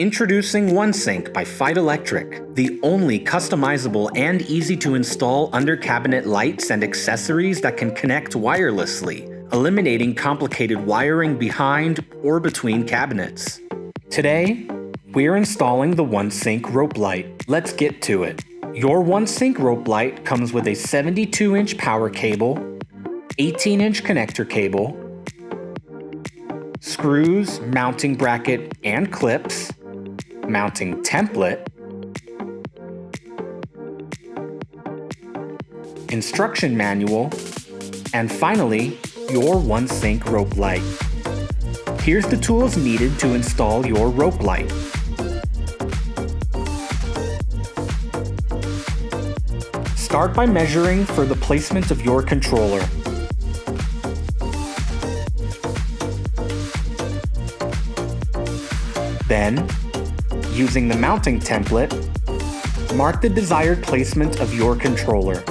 Introducing OneSync by Feit Electric, the only customizable and easy-to-install under-cabinet lights and accessories that can connect wirelessly, eliminating complicated wiring behind or between cabinets. Today, we're installing the OneSync rope light. Let's get to it. Your OneSync rope light comes with a 72-inch power cable, 18-inch connector cable, screws, mounting bracket and clips, mounting template, instruction manual, and finally, your OneSync rope light. Here's the tools needed to install your rope light. Start by measuring for the placement of your controller. Then, using the mounting template, mark the desired placement of your controller.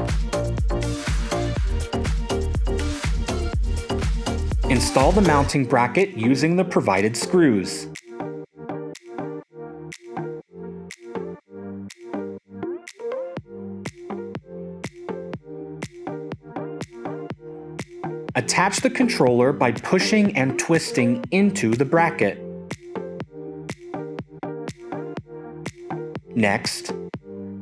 Install the mounting bracket using the provided screws. Attach the controller by pushing and twisting into the bracket. Next,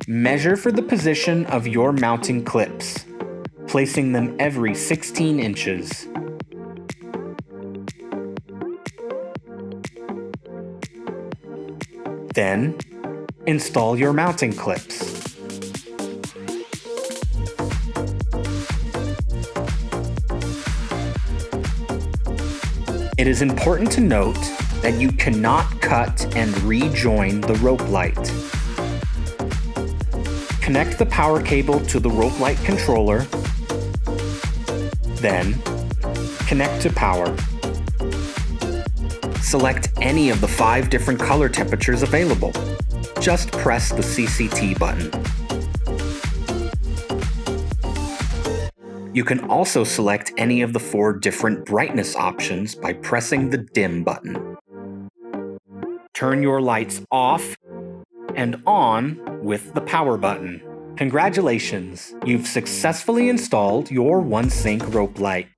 measure for the position of your mounting clips, placing them every 16 inches. Then, install your mounting clips. It is important to note that you cannot cut and rejoin the rope light. Connect the power cable to the rope light controller, then connect to power. Select any of the 5 different color temperatures available. Just press the CCT button. You can also select any of the 4 different brightness options by pressing the dim button. Turn your lights off and on with the power button. Congratulations! You've successfully installed your OneSync rope light.